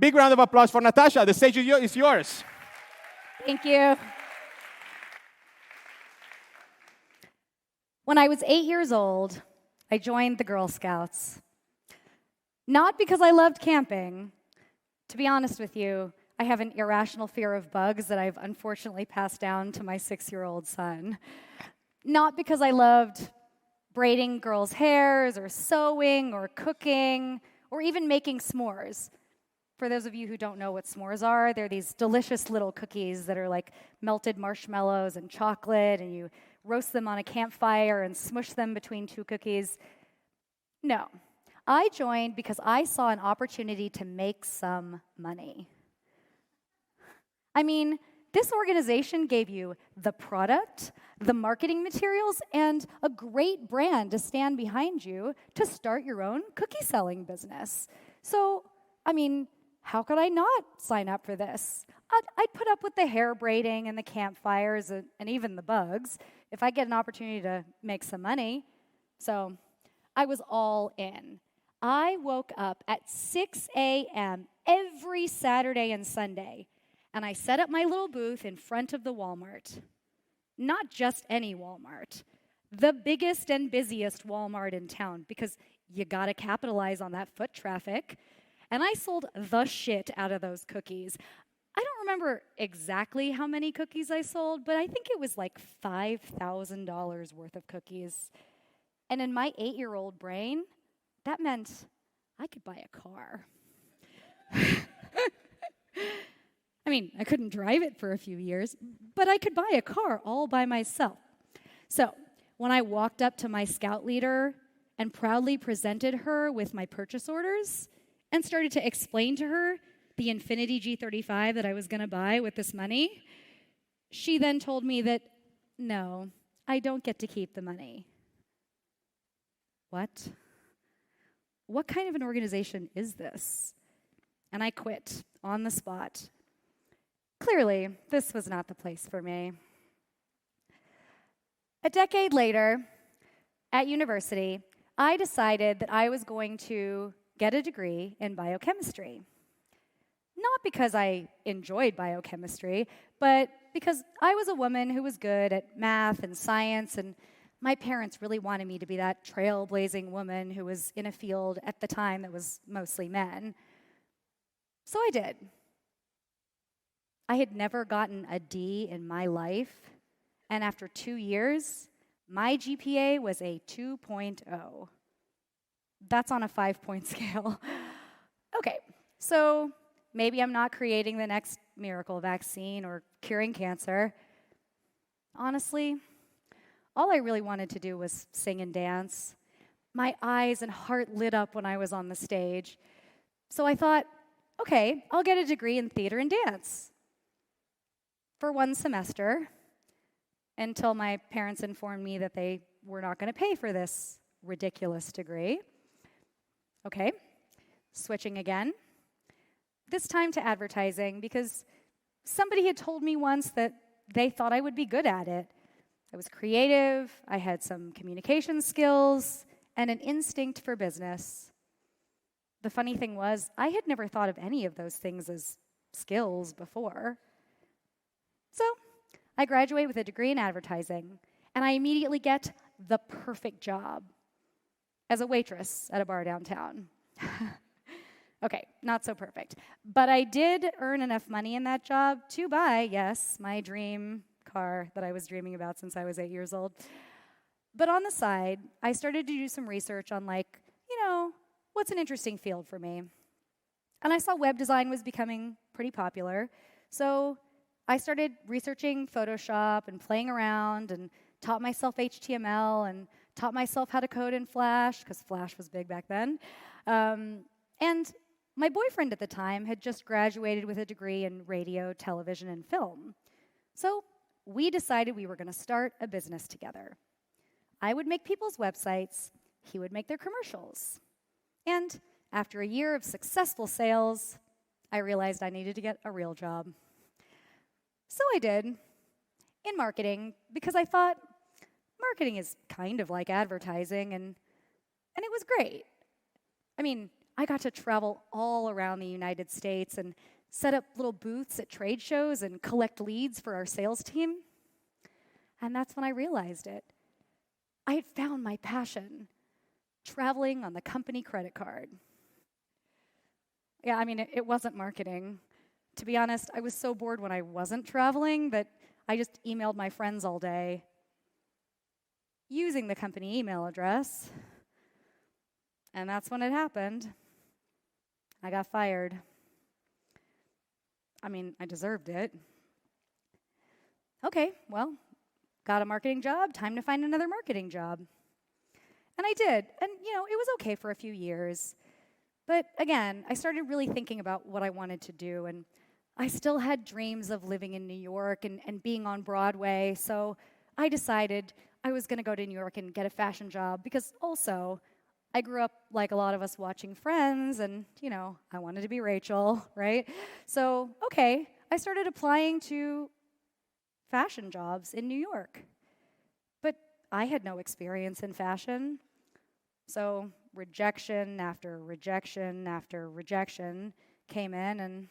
Big round of applause for Natasha. The stage is yours. Thank you. When I was 8 years old, I joined the Girl Scouts. Not because I loved camping. To be honest with you, I have an irrational fear of bugs that I've unfortunately passed down to my 6-year-old son. Not because I loved braiding girls' hairs or sewing or cooking or even making s'mores. For those of you who don't know what s'mores are, they're these delicious little cookies that are like melted marshmallows and chocolate, and you roast them on a campfire and smush them between two cookies. No, I joined because I saw an opportunity to make some money. I mean, this organization gave you the product, the marketing materials, and a great brand to stand behind you to start your own cookie selling business. So, I mean, how could I not sign up for this? I'd put up with the hair braiding and the campfires and even the bugs if I get an opportunity to make some money. So I was all in. I woke up at 6 a.m. every Saturday and Sunday, and I set up my little booth in front of the Walmart. Not just any Walmart, the biggest and busiest Walmart in town, because you gotta capitalize on that foot traffic. And I sold the shit out of those cookies. I don't remember exactly how many cookies I sold, but I think it was like $5,000 worth of cookies. And in my 8-year-old brain, that meant I could buy a car. I mean, I couldn't drive it for a few years, but I could buy a car all by myself. So when I walked up to my scout leader and proudly presented her with my purchase orders and started to explain to her the Infiniti G35 that I was going to buy with this money, she then told me that, no, I don't get to keep the money. What? What kind of an organization is this? And I quit on the spot. Clearly, this was not the place for me. A decade later, at university, I decided that I was going to get a degree in biochemistry. Not because I enjoyed biochemistry, but because I was a woman who was good at math and science, and my parents really wanted me to be that trailblazing woman who was in a field at the time that was mostly men. So I did. I had never gotten a D in my life, and after 2 years, my GPA was a 2.0. That's on a 5-point scale. Okay, so maybe I'm not creating the next miracle vaccine or curing cancer. Honestly, all I really wanted to do was sing and dance. My eyes and heart lit up when I was on the stage. So I thought, okay, I'll get a degree in theater and dance for 1 semester until my parents informed me that they were not going to pay for this ridiculous degree. Okay, switching again. This time to advertising, because somebody had told me once that they thought I would be good at it. I was creative, I had some communication skills, and an instinct for business. The funny thing was, I had never thought of any of those things as skills before. So, I graduate with a degree in advertising, and I immediately get the perfect job as a waitress at a bar downtown. Okay, not so perfect. But I did earn enough money in that job to buy, yes, my dream car that I was dreaming about since I was 8 years old. But on the side, I started to do some research on, what's an interesting field for me? And I saw web design was becoming pretty popular. So I started researching Photoshop and playing around and taught myself HTML and taught myself how to code in Flash, because Flash was big back then. And my boyfriend at the time had just graduated with a degree in radio, television, and film. So we decided we were going to start a business together. I would make people's websites, he would make their commercials. And after a year of successful sales, I realized I needed to get a real job. So I did, in marketing, because I thought marketing is kind of like advertising, and it was great. I mean, I got to travel all around the United States and set up little booths at trade shows and collect leads for our sales team. And that's when I realized it. I had found my passion, traveling on the company credit card. Yeah, I mean, it wasn't marketing. To be honest, I was so bored when I wasn't traveling that I just emailed my friends all day using the company email address. And that's when it happened. I got fired. I mean, I deserved it. Okay, well, got a marketing job, time to find another marketing job. And I did. And, it was okay for a few years. But again, I started really thinking about what I wanted to do. And I still had dreams of living in New York and being on Broadway. So I decided I was going to go to New York and get a fashion job because also I grew up like a lot of us watching Friends and, I wanted to be Rachel, right? So, okay, I started applying to fashion jobs in New York. But I had no experience in fashion. So rejection after rejection after rejection came in, and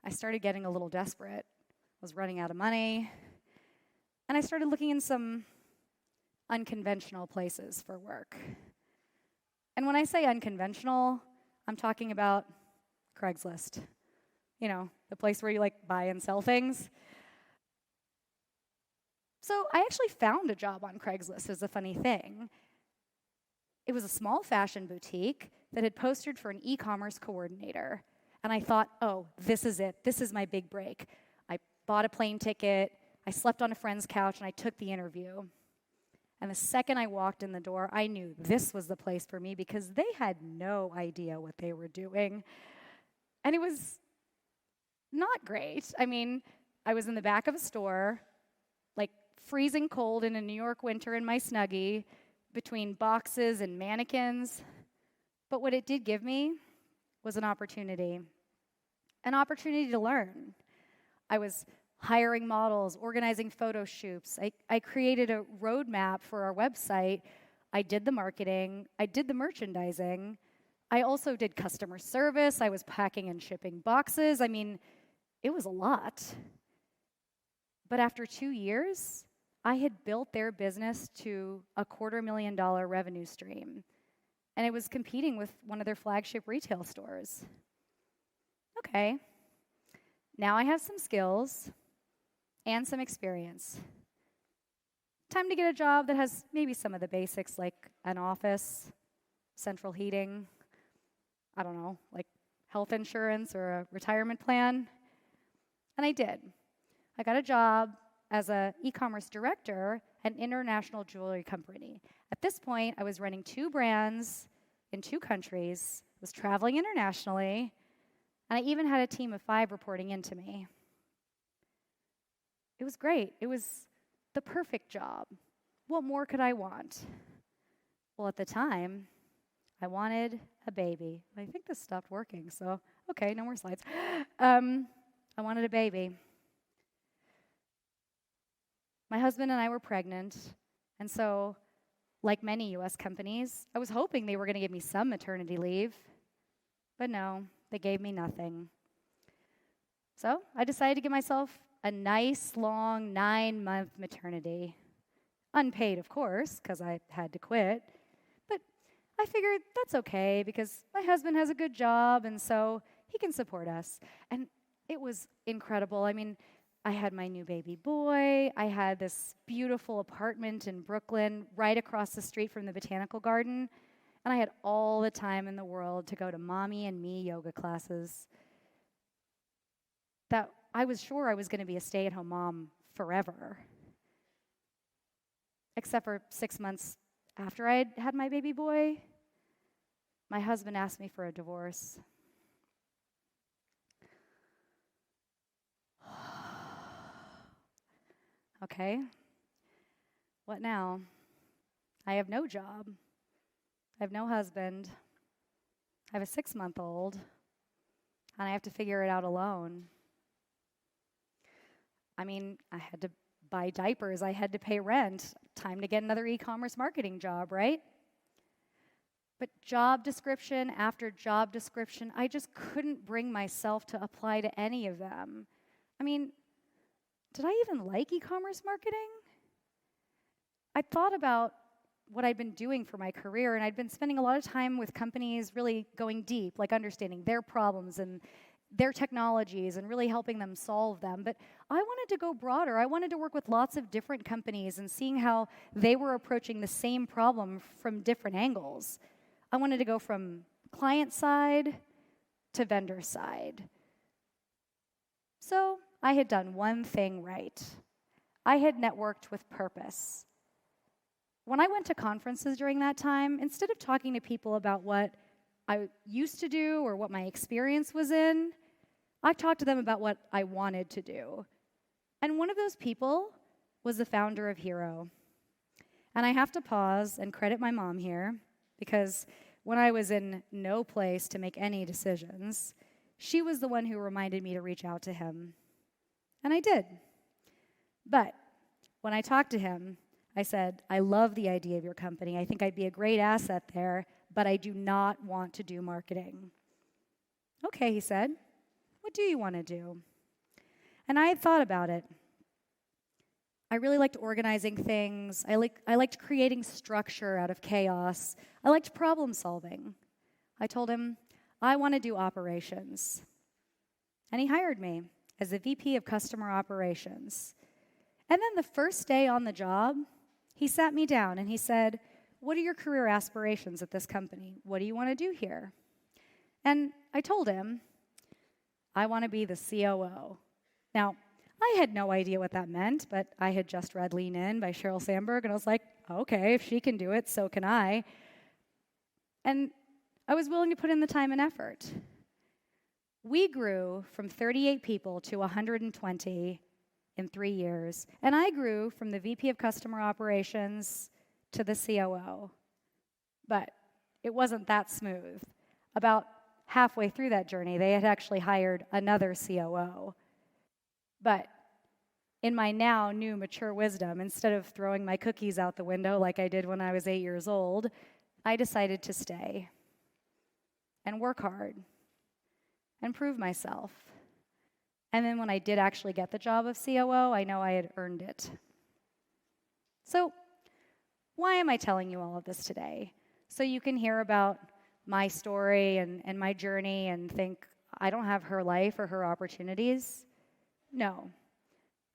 I started getting a little desperate. I was running out of money, and I started looking in some unconventional places for work. And when I say unconventional, I'm talking about Craigslist. The place where you buy and sell things. So I actually found a job on Craigslist. It was a funny thing. It was a small fashion boutique that had posted for an e-commerce coordinator. And I thought, oh, this is it. This is my big break. I bought a plane ticket. I slept on a friend's couch, and I took the interview. And the second I walked in the door, I knew this was the place for me because they had no idea what they were doing. And it was not great. I mean, I was in the back of a store, freezing cold in a New York winter in my Snuggie, between boxes and mannequins. But what it did give me was an opportunity to learn. I was hiring models, organizing photo shoots. I created a roadmap for our website. I did the marketing. I did the merchandising. I also did customer service. I was packing and shipping boxes. I mean, it was a lot. But after 2 years, I had built their business to a $250,000 revenue stream, and it was competing with one of their flagship retail stores. Okay, now I have some skills and some experience. Time to get a job that has maybe some of the basics like an office, central heating, I don't know, like health insurance or a retirement plan. And I did. I got a job as an e-commerce director at an international jewelry company. At this point, I was running 2 brands in 2 countries, was traveling internationally, and I even had a team of 5 reporting into me. It was great. It was the perfect job. What more could I want? Well, at the time, I wanted a baby. I think this stopped working, so okay, no more slides. I wanted a baby. My husband and I were pregnant, and so, like many U.S. companies, I was hoping they were going to give me some maternity leave, but no, they gave me nothing. So I decided to give myself a nice, long 9-month maternity. Unpaid, of course, because I had to quit, but I figured that's okay because my husband has a good job, and so he can support us. And it was incredible. I mean, I had my new baby boy. I had this beautiful apartment in Brooklyn right across the street from the botanical garden. And I had all the time in the world to go to mommy and me yoga classes. That I was sure I was going to be a stay-at-home mom forever. Except for 6 months after I had my baby boy, my husband asked me for a divorce. Okay, what now? I have no job. I have no husband. I have a 6-month-old, and I have to figure it out alone. I mean, I had to buy diapers. I had to pay rent. Time to get another e-commerce marketing job, right? But job description after job description, I just couldn't bring myself to apply to any of them. I mean, did I even like e-commerce marketing? I thought about what I'd been doing for my career, and I'd been spending a lot of time with companies really going deep, like understanding their problems and their technologies and really helping them solve them. But I wanted to go broader. I wanted to work with lots of different companies and seeing how they were approaching the same problem from different angles. I wanted to go from client side to vendor side. So I had done one thing right. I had networked with purpose. When I went to conferences during that time, instead of talking to people about what I used to do or what my experience was in, I talked to them about what I wanted to do. And one of those people was the founder of Hero. And I have to pause and credit my mom here, because when I was in no place to make any decisions, she was the one who reminded me to reach out to him. And I did. But when I talked to him, I said, I love the idea of your company. I think I'd be a great asset there, but I do not want to do marketing. Okay, he said. What do you want to do? And I had thought about it. I really liked organizing things. I liked creating structure out of chaos. I liked problem solving. I told him, I want to do operations. And he hired me as the VP of Customer Operations. And then the first day on the job, he sat me down and he said, what are your career aspirations at this company? What do you want to do here? And I told him, I want to be the COO. Now, I had no idea what that meant, but I had just read Lean In by Sheryl Sandberg, and I was like, okay, if she can do it, so can I. And I was willing to put in the time and effort. We grew from 38 people to 120 in 3 years. And I grew from the VP of Customer Operations to the COO. But it wasn't that smooth. About halfway through that journey, they had actually hired another COO. But in my now new mature wisdom, instead of throwing my cookies out the window like I did when I was 8 years old, I decided to stay and work hard and prove myself. And then when I did actually get the job of COO, I know I had earned it. So why am I telling you all of this today? So you can hear about my story and my journey and think, I don't have her life or her opportunities? No.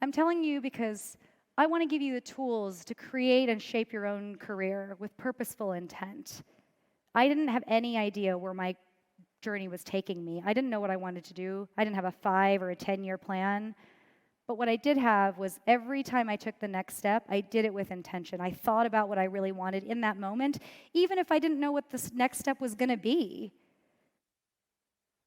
I'm telling you because I want to give you the tools to create and shape your own career with purposeful intent. I didn't have any idea where my journey was taking me. I didn't know what I wanted to do. I didn't have a 5 or a 10-year plan. But what I did have was every time I took the next step, I did it with intention. I thought about what I really wanted in that moment, even if I didn't know what this next step was going to be.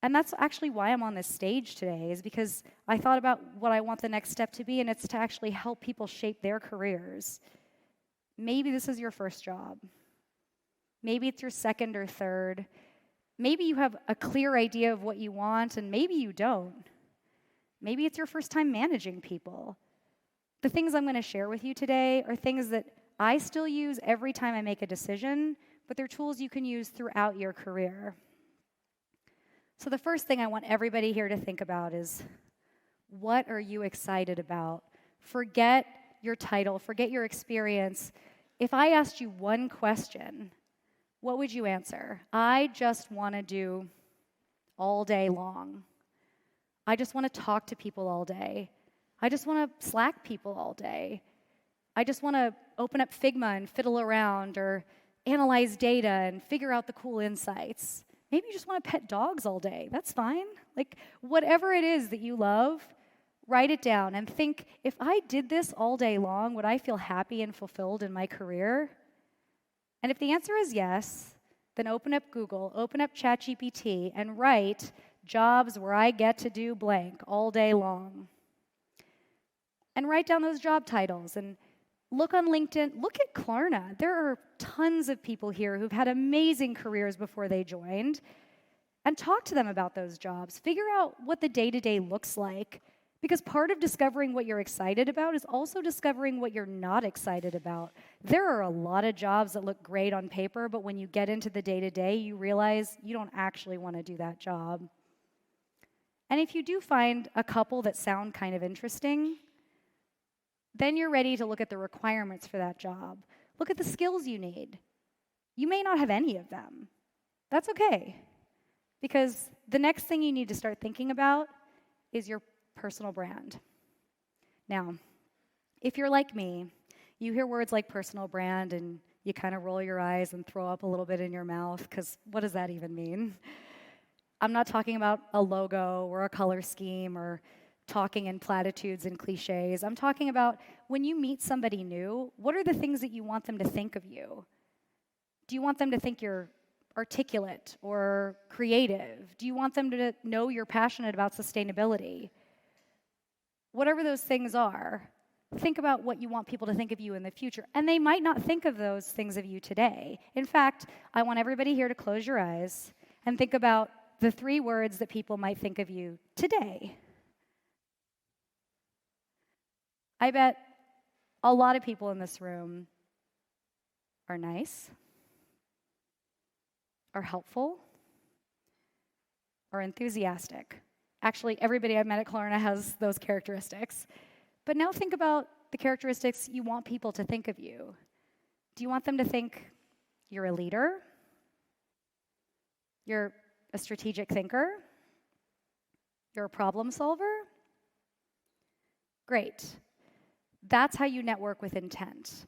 And that's actually why I'm on this stage today, is because I thought about what I want the next step to be, and it's to actually help people shape their careers. Maybe this is your first job. Maybe it's your second or third. Maybe you have a clear idea of what you want, and maybe you don't. Maybe it's your first time managing people. The things I'm going to share with you today are things that I still use every time I make a decision, but they're tools you can use throughout your career. So the first thing I want everybody here to think about is, what are you excited about? Forget your title, forget your experience. If I asked you one question, what would you answer? I just want to do all day long. I just want to talk to people all day. I just want to Slack people all day. I just want to open up Figma and fiddle around or analyze data and figure out the cool insights. Maybe you just want to pet dogs all day. That's fine. Like, whatever it is that you love, write it down and think, if I did this all day long, would I feel happy and fulfilled in my career? And if the answer is yes, then open up Google, open up ChatGPT, and write jobs where I get to do blank all day long. And write down those job titles and look on LinkedIn. Look at Klarna. There are tons of people here who've had amazing careers before they joined. And talk to them about those jobs. Figure out what the day-to-day looks like. Because part of discovering what you're excited about is also discovering what you're not excited about. There are a lot of jobs that look great on paper, but when you get into the day-to-day, you realize you don't actually want to do that job. And if you do find a couple that sound kind of interesting, then you're ready to look at the requirements for that job. Look at the skills you need. You may not have any of them. That's okay. Because the next thing you need to start thinking about is your personal brand. Now, if you're like me, you hear words like personal brand and you kind of roll your eyes and throw up a little bit in your mouth, because what does that even mean? I'm not talking about a logo or a color scheme or talking in platitudes and cliches. I'm talking about when you meet somebody new, what are the things that you want them to think of you? Do you want them to think you're articulate or creative? Do you want them to know you're passionate about sustainability? Whatever those things are, think about what you want people to think of you in the future. And they might not think of those things of you today. In fact, I want everybody here to close your eyes and think about the 3 words that people might think of you today. I bet a lot of people in this room are nice, are helpful, are enthusiastic. Actually, everybody I've met at Klarna has those characteristics. But now think about the characteristics you want people to think of you. Do you want them to think you're a leader? You're a strategic thinker? You're a problem solver? Great. That's how you network with intent.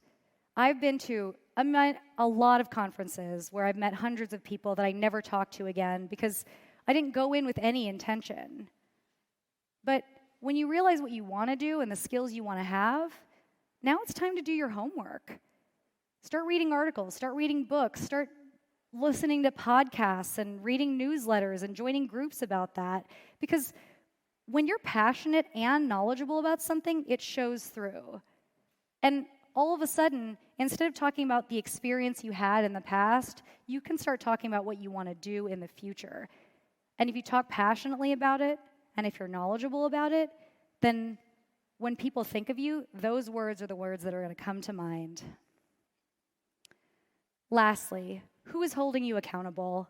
I've been to a lot of conferences where I've met hundreds of people that I never talked to again because I didn't go in with any intention. But when you realize what you want to do and the skills you want to have, now it's time to do your homework. Start reading articles, start reading books, start listening to podcasts and reading newsletters and joining groups about that. Because when you're passionate and knowledgeable about something, it shows through. And all of a sudden, instead of talking about the experience you had in the past, you can start talking about what you want to do in the future. And if you talk passionately about it, and if you're knowledgeable about it, then when people think of you, those words are the words that are going to come to mind. Lastly, who is holding you accountable?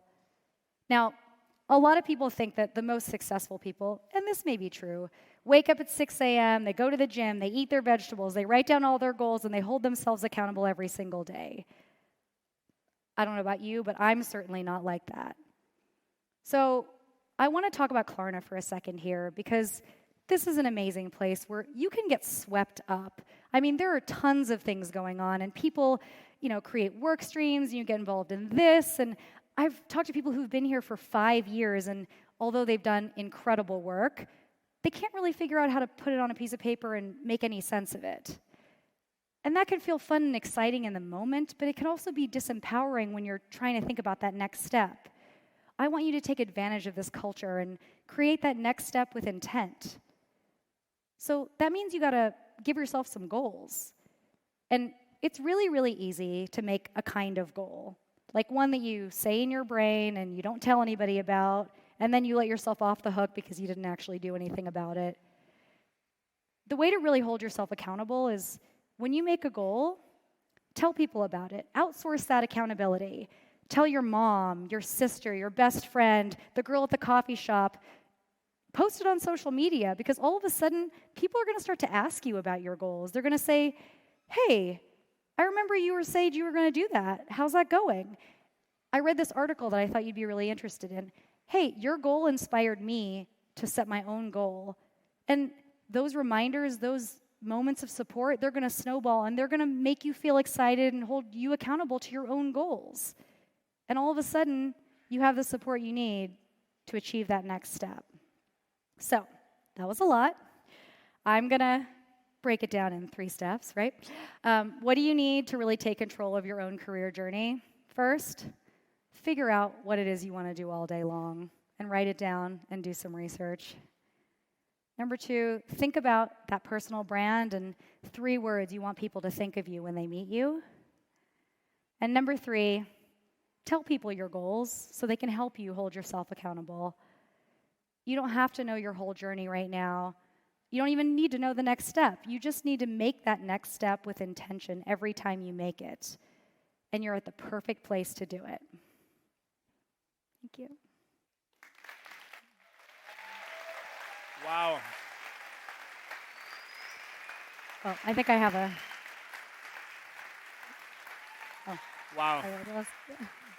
Now, a lot of people think that the most successful people, and this may be true, wake up at 6 a.m., they go to the gym, they eat their vegetables, they write down all their goals, and they hold themselves accountable every single day. I don't know about you, but I'm certainly not like that. So I want to talk about Klarna for a second here, because this is an amazing place where you can get swept up. I mean, there are tons of things going on, and people, create work streams, and you get involved in this, and I've talked to people who've been here for 5 years, and although they've done incredible work, they can't really figure out how to put it on a piece of paper and make any sense of it. And that can feel fun and exciting in the moment, but it can also be disempowering when you're trying to think about that next step. I want you to take advantage of this culture and create that next step with intent. So that means you gotta give yourself some goals. And it's really, really easy to make a kind of goal, like one that you say in your brain and you don't tell anybody about, and then you let yourself off the hook because you didn't actually do anything about it. The way to really hold yourself accountable is when you make a goal, tell people about it. Outsource that accountability. Tell your mom, your sister, your best friend, the girl at the coffee shop. Post it on social media, because all of a sudden, people are going to start to ask you about your goals. They're going to say, hey, I remember you said you were going to do that. How's that going? I read this article that I thought you'd be really interested in. Hey, your goal inspired me to set my own goal. And those reminders, those moments of support, they're going to snowball, and they're going to make you feel excited and hold you accountable to your own goals. And all of a sudden, you have the support you need to achieve that next step. So, that was a lot. I'm going to break it down in 3 steps, right? What do you need to really take control of your own career journey? First, figure out what it is you want to do all day long and write it down and do some research. Number 2, think about that personal brand and 3 words you want people to think of you when they meet you. And number 3, tell people your goals so they can help you hold yourself accountable. You don't have to know your whole journey right now. You don't even need to know the next step. You just need to make that next step with intention every time you make it. And you're at the perfect place to do it. Thank you. Wow. Oh, I think I have a... Oh. Wow.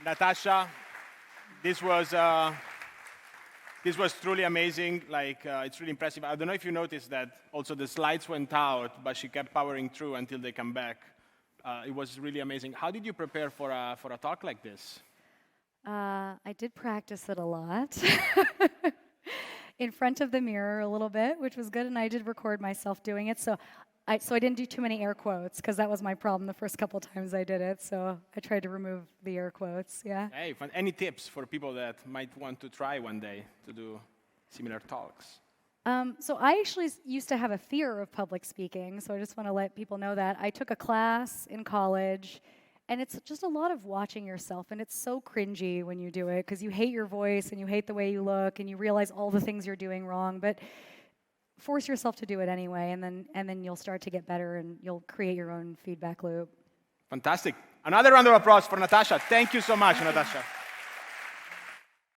Natasha, this was truly amazing. It's really impressive. I don't know if you noticed that also the slides went out, but she kept powering through until they come back. It was really amazing. How did you prepare for a talk like this? I did practice it a lot. In front of the mirror a little bit, which was good, and I did record myself doing it. So I didn't do too many air quotes, because that was my problem the first couple times I did it. So I tried to remove the air quotes, yeah. Hey, any tips for people that might want to try one day to do similar talks? So I actually used to have a fear of public speaking, so I just want to let people know that. I took a class in college, and it's just a lot of watching yourself, and it's so cringy when you do it, because you hate your voice, and you hate the way you look, and you realize all the things you're doing wrong, but force yourself to do it anyway, and then you'll start to get better, and you'll create your own feedback loop. Fantastic. Another round of applause for Natasha. Thank you so much, Natasha.